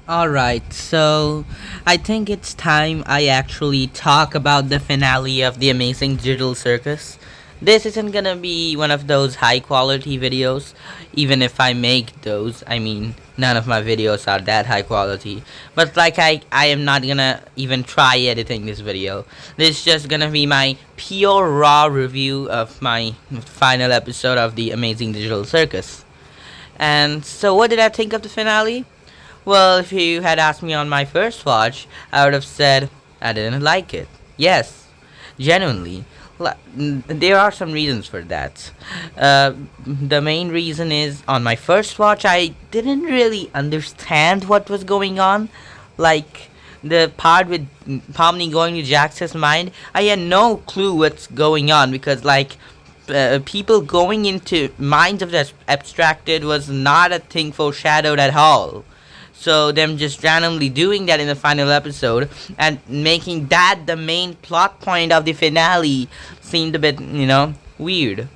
Alright, so I think it's time I actually talk about the finale of The Amazing Digital Circus. This isn't gonna be one of those high quality videos, even if I make those. I mean, none of my videos are that high quality. But I am not gonna even try editing this video. This is just gonna be my pure raw review of my final episode of The Amazing Digital Circus. And so, what did I think of the finale? Well, if you had asked me on my first watch, I would have said I didn't like it. Yes, genuinely. There are some reasons for that. The main reason is on my first watch, I didn't really understand what was going on. Like, the part with Pomni going to Jax's mind, I had no clue what's going on because, people going into minds of the abstracted was not a thing foreshadowed at all. So them just randomly doing that in the final episode and making that the main plot point of the finale seemed a bit, weird.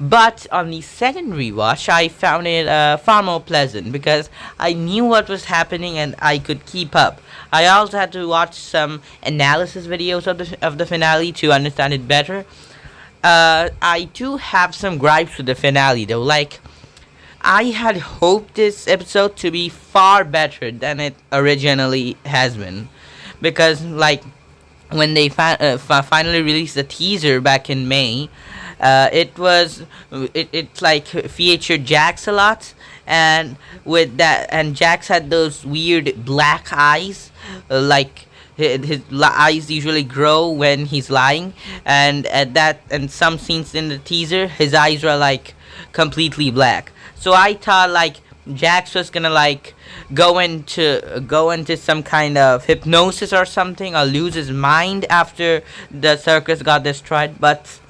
But on the second rewatch, I found it far more pleasant because I knew what was happening and I could keep up. I also had to watch some analysis videos of the finale to understand it better. I do have some gripes with the finale though. Like, I had hoped this episode to be far better than it originally has been, because when they finally released the teaser back in May, it featured Jax a lot, and with that, and Jax had those weird black eyes, his eyes usually grow when he's lying, and and some scenes in the teaser, his eyes were completely black. So I thought Jax was gonna go into some kind of hypnosis or something, or lose his mind after the circus got destroyed. But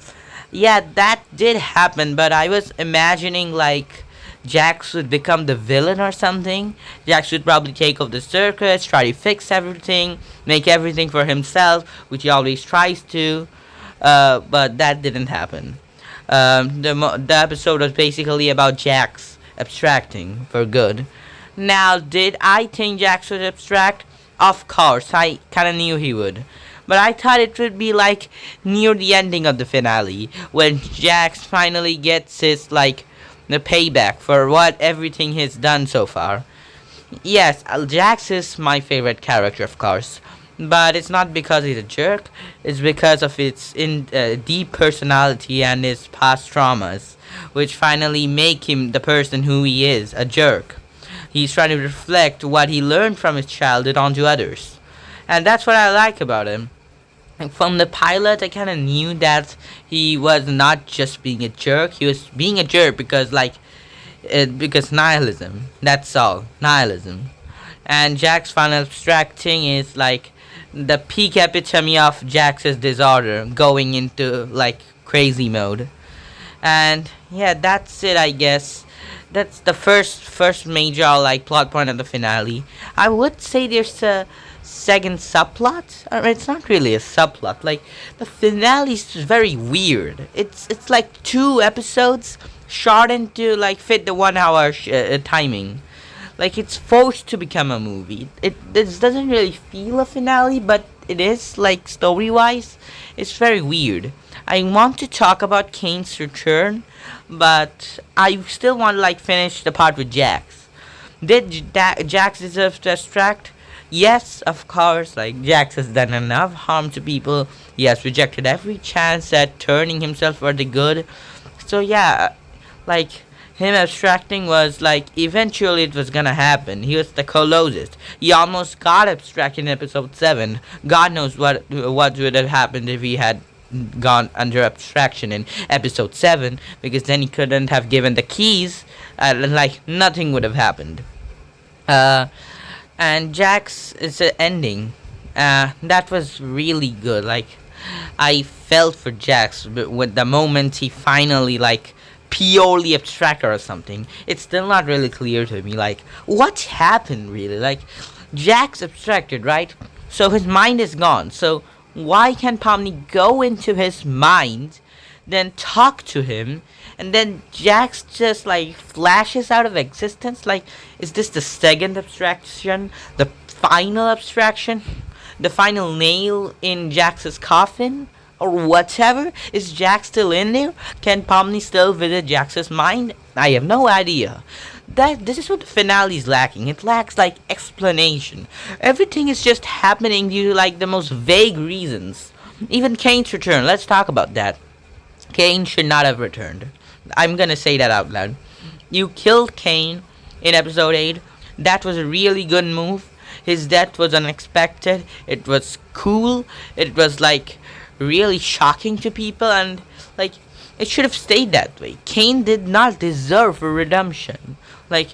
yeah, that did happen. But I was imagining Jax would become the villain or something. Jax would probably take over the circus, try to fix everything, make everything for himself, which he always tries to. But that didn't happen. The episode was basically about Jax abstracting for good. Now, did I think Jax would abstract? Of course, I kind of knew he would. But I thought it would be near the ending of the finale when Jax finally gets his the payback for what everything he's done so far. Yes, Jax is my favorite character, of course. But it's not because he's a jerk. It's because of its deep personality and his past traumas, which finally make him the person who he is, a jerk. He's trying to reflect what he learned from his childhood onto others. And that's what I like about him. From the pilot, I kind of knew that he was not just being a jerk. He was being a jerk because because nihilism. That's all. Nihilism. And Jack's final abstracting is the peak epitome of Jax's disorder going into crazy mode. And yeah, that's it, I guess. That's the first major plot point of the finale. I would say there's a second subplot. It's not really a subplot. The finale is very weird. It's two episodes shortened to fit the 1 hour timing. It's forced to become a movie. This doesn't really feel a finale, but it is story wise. It's very weird. I want to talk about Kane's return, but I still want to finish the part with Jax. Did Jax deserve to abstract? Yes, of course. Jax has done enough harm to people. He has rejected every chance at turning himself for the good. So yeah, him abstracting was eventually it was gonna happen. He was the closest. He almost got abstracted in episode 7. God knows what would have happened if he had gone under abstraction in episode 7, because then he couldn't have given the keys, nothing would have happened. And Jax is the ending. That was really good. I felt for Jax with the moment he finally purely abstract or something. It's still not really clear to me what happened really. Jax abstracted, right? So his mind is gone. So why can Pomni go into his mind, then talk to him and then Jax just like flashes out of existence. Like, is this the second abstraction, the final abstraction, the final nail in Jax's coffin, or whatever? Is Jax still in there? Can Pomni still visit Jax's mind? I have no idea. This is what the finale is lacking. It lacks like explanation. Everything is just happening due to like the most vague reasons. Even Kane's return. Let's talk about that. Kane should not have returned. I'm gonna say that out loud. You killed Kane in episode 8. That was a really good move. His death was unexpected. It was cool. It was like really shocking to people, and like it should have stayed that way. Kane did not deserve a redemption. Like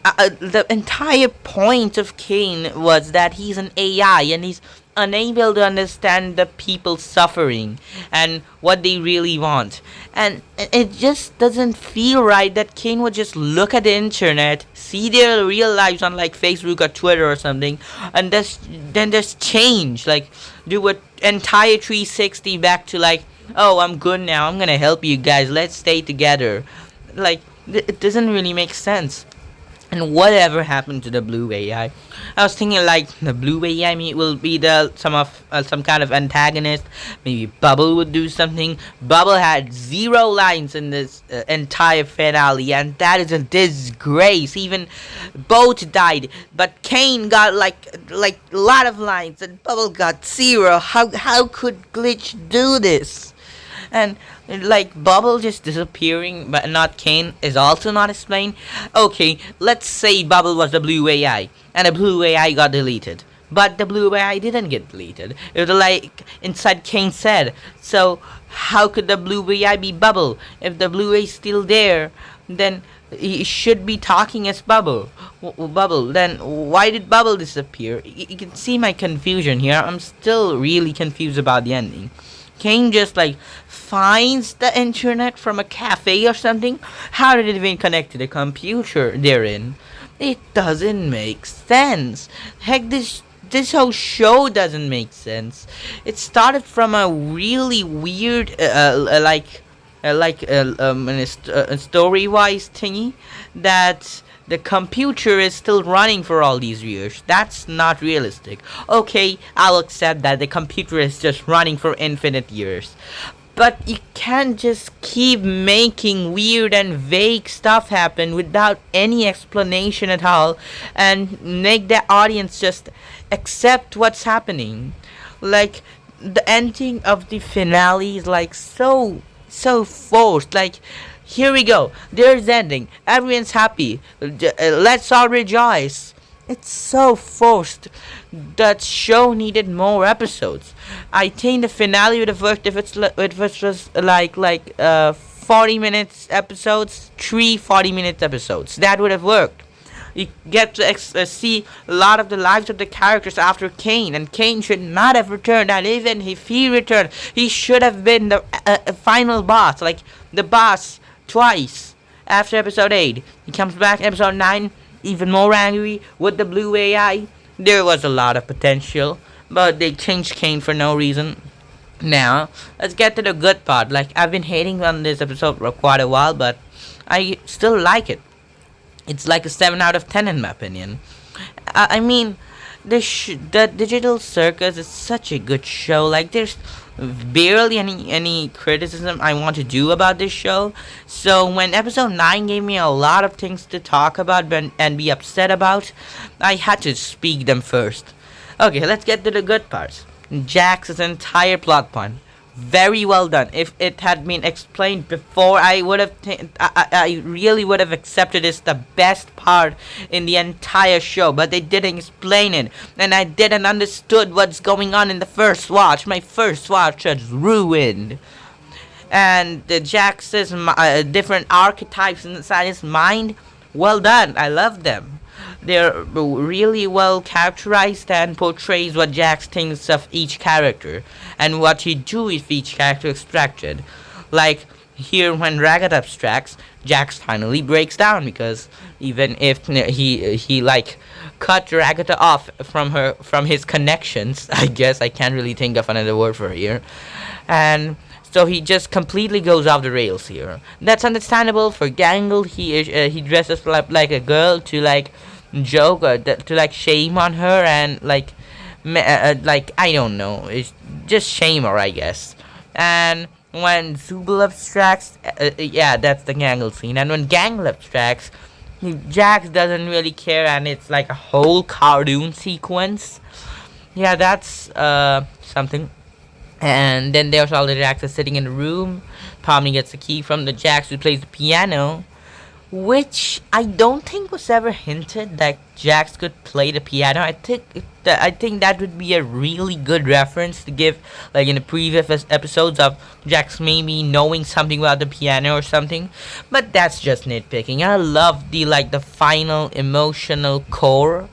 the entire point of Kane was that he's an AI and he's unable to understand the people suffering and what they really want. And it just doesn't feel right that Kane would just look at the internet, see their real lives on like Facebook or Twitter or something, and then just change, like do an entire 360 back to like, oh, I'm good now, I'm gonna help you guys, let's stay together. Like, it doesn't really make sense. And whatever happened to the blue AI? I was thinking like the blue AI will be some kind of antagonist. Maybe Bubble would do something. Bubble had 0 lines in this entire finale, and that is a disgrace. Even both died, but Kane got like a lot of lines, and Bubble got 0. How could Glitch do this? And like Bubble just disappearing but not Kane is also not explained. Okay, let's say Bubble was the blue AI and the blue AI got deleted, but the blue AI didn't get deleted. It was like inside Kane's head. So how could the blue AI be Bubble? If the blue AI is still there, then he should be talking as Bubble. Bubble. Then why did Bubble disappear? You can see my confusion here. I'm still really confused about the ending. Kane just like finds the internet from a cafe or something. How did it even connect to the computer they're in? It doesn't make sense. Heck, this whole show doesn't make sense. It started from a really weird story-wise thingy that the computer is still running for all these years. That's not realistic. Okay, I'll accept that the computer is just running for infinite years. But you can't just keep making weird and vague stuff happen without any explanation at all and make the audience just accept what's happening. Like, the ending of the finale is like so forced. Like, here we go. There's ending. Everyone's happy. Let's all rejoice. It's so forced. That show needed more episodes. I think the finale would have worked if it was just like 40 minutes episodes, 3 40-minute episodes. That would have worked. You get to see a lot of the lives of the characters after Kane, and Kane should not have returned. And even if he returned, he should have been the final boss, like the boss twice after episode 8. He comes back in episode 9, even more angry with the blue AI. There was a lot of potential, but they changed Kane for no reason. Now, let's get to the good part. Like, I've been hating on this episode for quite a while, but I still like it. It's like a 7 out of 10 in my opinion. I mean, the Digital Circus is such a good show. Like, there's barely any criticism I want to do about this show. So when episode 9 gave me a lot of things to talk about and be upset about, I had to speak them first. Okay, let's get to the good parts. Jax's entire plot point. Very well done. If it had been explained before, I would have I really would have accepted it's the best part in the entire show, but they didn't explain it, and I didn't understood what's going on in the first watch. My first watch was ruined. And the Jax's different archetypes inside his mind, well done. I love them. They're really well characterized and portrays what Jax thinks of each character and what he do if each character extracted. Like here, when Ragged abstracts, Jax finally breaks down because even if he like cut Ragged off from his connections, I guess I can't really think of another word for here, and So he just completely goes off the rails here. That's understandable for Gangle. He dresses like a girl to like joke or to like shame on her and like I don't know. It's just shame her, I guess. And when Zubul abstracts, yeah, that's the Gangle scene. And when Gangle abstracts, Jax doesn't really care, and it's like a whole cartoon sequence. Yeah, that's something. And then there's all the Jaxes sitting in the room. Pomni gets the key from the Jax who plays the piano, which I don't think was ever hinted that Jax could play the piano. I think that would be a really good reference to give, like in the previous episodes of Jax maybe knowing something about the piano or something. But that's just nitpicking. I love the final emotional core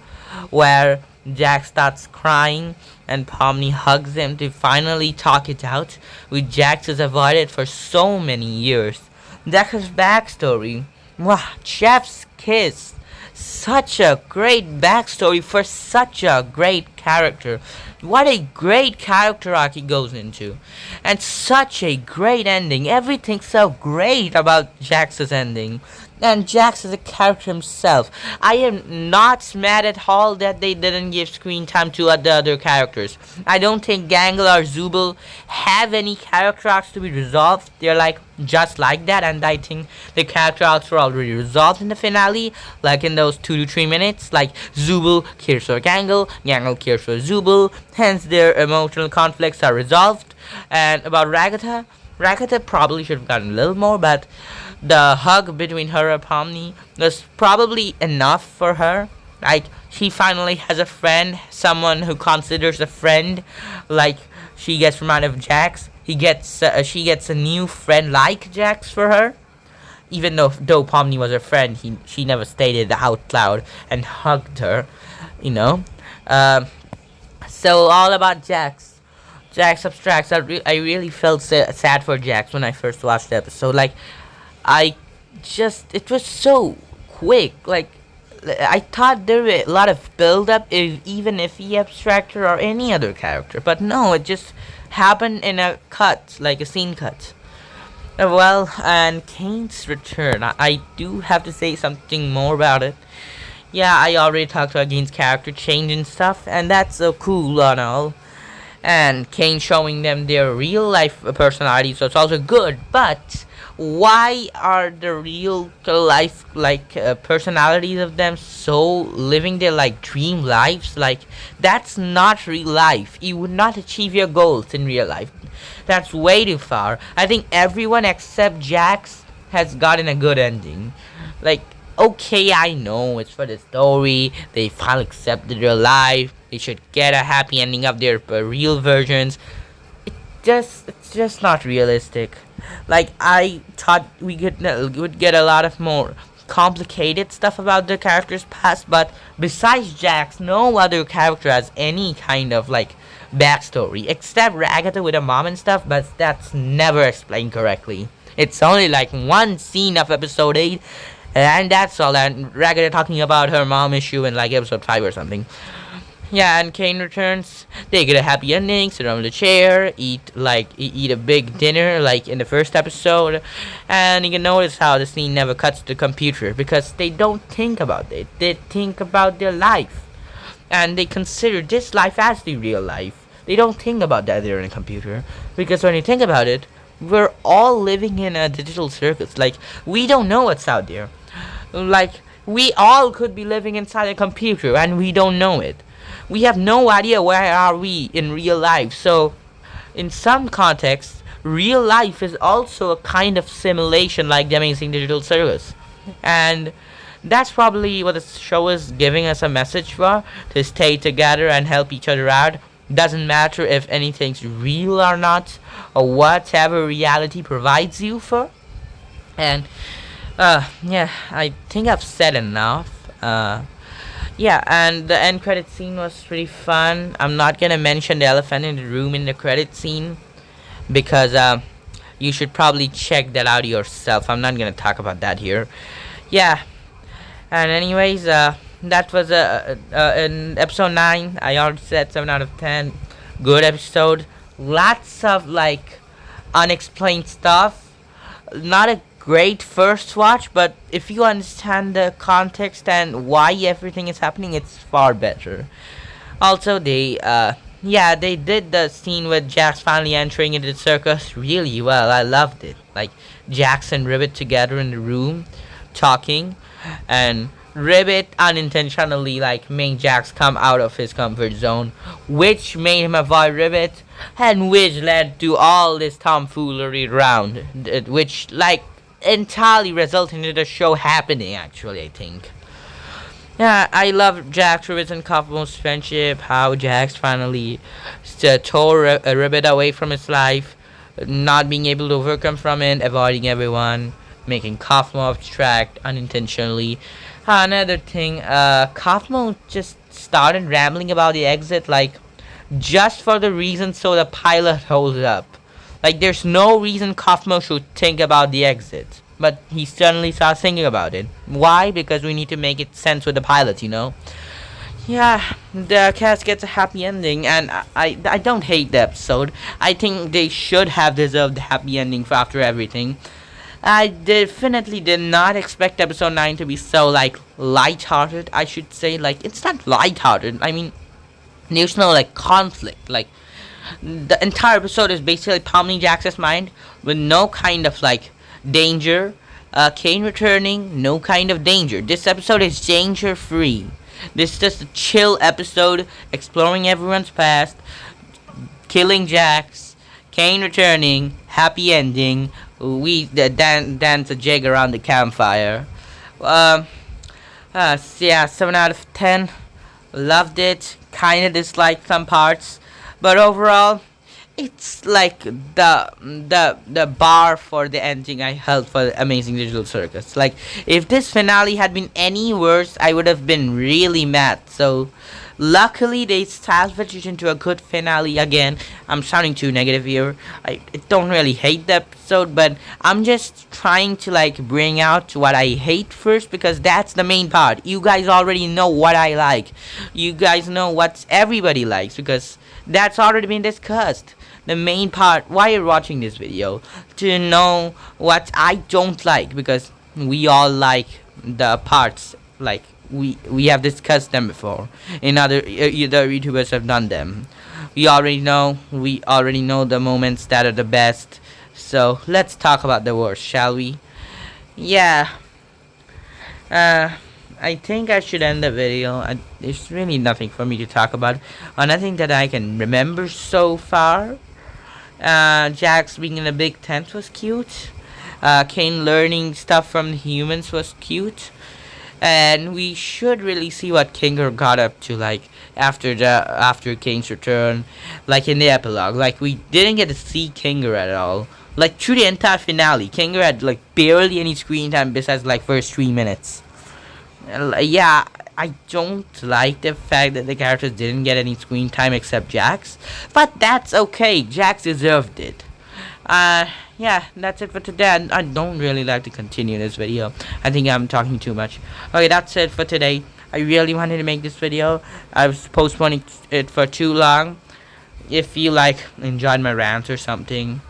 where Jack starts crying and Pomni hugs him to finally talk it out, which Jax has avoided for so many years. Jax's backstory. Wow, Chef's Kiss. Such a great backstory for such a great character. What a great character arc he goes into. And such a great ending. Everything's so great about Jax's ending. And Jax is a character himself. I am not mad at all that they didn't give screen time to the other characters. I don't think Gangle or Zubul have any character arcs to be resolved. They're like just like that, and I think the character arcs were already resolved in the finale, like in those 2 to 3 minutes. Like Zubul cares for Gangle, Gangle cares for Zubul, hence their emotional conflicts are resolved. And about Ragatha probably should have gotten a little more, but the hug between her and Pomni was probably enough for her. Like, she finally has a friend, someone who considers a friend, like she gets from out of Jax. She gets a new friend like Jax for her. Even though Pomni was her friend, she never stated it out loud and hugged her, you know. So all about Jax. Jax abstracts. I really felt sad for Jax when I first watched the episode. Like, it was so quick. Like, I thought there were a lot of build up, even if he abstracted or any other character. But no, it just happened in a cut, like a scene cut. Well, and Kane's return. I do have to say something more about it. Yeah, I already talked about Kane's character change and stuff, and that's so cool and all. And Kane showing them their real life personality, so it's also good. But why are the real life personalities of them so living their like dream lives? Like, that's not real life. You would not achieve your goals in real life. That's way too far. I think everyone except Jax has gotten a good ending. Like, okay, I know it's for the story. They finally accepted their life. They should get a happy ending of their real versions. It's just not realistic. Like, I thought we would get a lot of more complicated stuff about the characters' past, but besides Jax, no other character has any kind of like backstory except Ragatha with a mom and stuff, but that's never explained correctly. It's only like one scene of episode 8, and that's all. And Ragatha talking about her mom issue in like episode 5 or something. Yeah, and Kane returns. They get a happy ending, sit on the chair, eat a big dinner like in the first episode. And you can notice how the scene never cuts to the computer because they don't think about it. They think about their life. And they consider this life as the real life. They don't think about that they're in a computer. Because when you think about it, we're all living in a digital circus. Like, we don't know what's out there. Like, we all could be living inside a computer and we don't know it. We have no idea where are we in real life. So, in some contexts, real life is also a kind of simulation like the Amazing Digital Circus. And that's probably what the show is giving us a message for, to stay together and help each other out. Doesn't matter if anything's real or not, or whatever reality provides you for. And, yeah, I think I've said enough. Yeah, and the end credit scene was pretty fun. I'm not gonna mention the elephant in the room in the credit scene because you should probably check that out yourself. I'm not gonna talk about that here. Yeah, and anyways, that was in episode 9. I already said 7 out of 10. Good episode. Lots of like unexplained stuff. Not a great first watch, but if you understand the context and why everything is happening, it's far better. Also, they did the scene with Jax finally entering into the circus really well. I loved it. Like Jax and Ribbit together in the room, talking, and Ribbit unintentionally like made Jax come out of his comfort zone, which made him avoid Ribbit, and which led to all this tomfoolery around, which like entirely resulted into the show happening. Actually, I think. Yeah, I love Jax, Ribbit, and Cosmo's friendship. How Jax finally tore a Ribbit away from his life, not being able to overcome from it, avoiding everyone, making Cosmo abstract unintentionally. Another thing, Cosmo just started rambling about the exit, like just for the reason so the pilot holds up. Like there's no reason Cosmo should think about the exit. But he suddenly starts thinking about it. Why? Because we need to make it sense with the pilot, you know? Yeah, the cast gets a happy ending, and I don't hate the episode. I think they should have deserved the happy ending for after everything. I definitely did not expect episode 9 to be so, like, lighthearted, I should say. Like, it's not lighthearted. I mean, there's no, like, conflict. Like, the entire episode is basically pummeling Jax's mind with no kind of, like, danger. Kane returning, no kind of danger. This episode is danger free. This is just a chill episode, exploring everyone's past, killing Jax, Kane returning, happy ending. We dance a jig around the campfire. Yeah, 7 out of 10. Loved it. Kinda disliked some parts, but overall, it's like the bar for the ending I held for the Amazing Digital Circus. Like, if this finale had been any worse, I would have been really mad. So, luckily, they salvaged it into a good finale again. I'm sounding too negative here. I don't really hate the episode, but I'm just trying to, like, bring out what I hate first, because that's the main part. You guys already know what I like. You guys know what everybody likes, because that's already been discussed. The main part, why you're watching this video, to know what I don't like, because we all like the parts, like we have discussed them before. In other YouTubers have done them. We already know the moments that are the best. So let's talk about the worst, shall we? Yeah. I think I should end the video. There's really nothing for me to talk about, or nothing that I can remember so far. Jax being in a big tent was cute. Kane learning stuff from the humans was cute. And we should really see what Kinger got up to, like, after Kane's return, like in the epilogue. Like, we didn't get to see Kinger at all. Like, through the entire finale, Kinger had, like, barely any screen time besides, like, first 3 minutes. Yeah, I don't like the fact that the characters didn't get any screen time except Jax, but that's okay. Jax deserved it. Yeah, that's it for today. I don't really like to continue this video. I think I'm talking too much. Okay, that's it for today. I really wanted to make this video. I was postponing it for too long. If you like enjoyed my rants or something,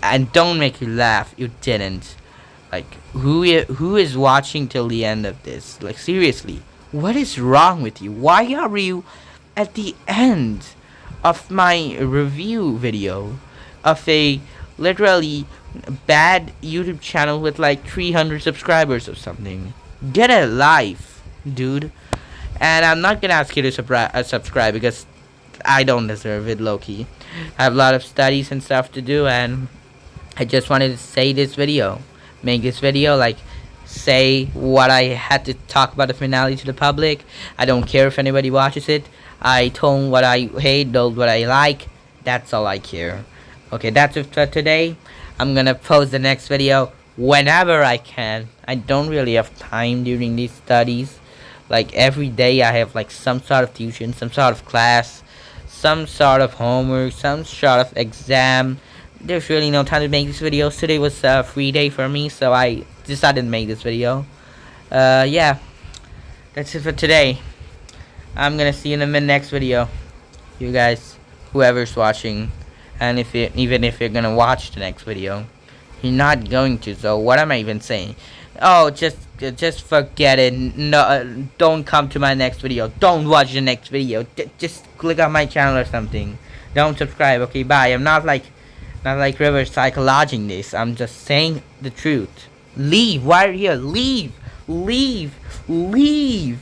and don't make you laugh, you didn't. Like, who is watching till the end of this? Like, seriously, what is wrong with you? Why are you at the end of my review video of a literally bad YouTube channel with like 300 subscribers or something? Get a life, dude. And I'm not gonna ask you to subscribe, because I don't deserve it, low-key. I have a lot of studies and stuff to do, and I just wanted to say this video. Make this video, like, say what I had to talk about the finale to the public. I don't care if anybody watches it. I told what I hate, told what I like. That's all I care. Okay, that's it for today. I'm gonna post the next video whenever I can. I don't really have time during these studies. Like, every day I have, like, some sort of tuition, some sort of class, some sort of homework, some sort of exam. There's really no time to make these videos. Today was a free day for me, so I decided to make this video. Yeah, that's it for today. I'm gonna see you in the next video. You guys, whoever's watching, And even if you're gonna watch the next video, you're not going to. So what am I even saying? Oh, just forget it. No, don't come to my next video. Don't watch the next video. Just click on my channel or something. Don't subscribe. Okay, bye. I'm not like reverse psychologizing this. I'm just saying the truth. Leave. Why are you here? Leave. Leave. Leave.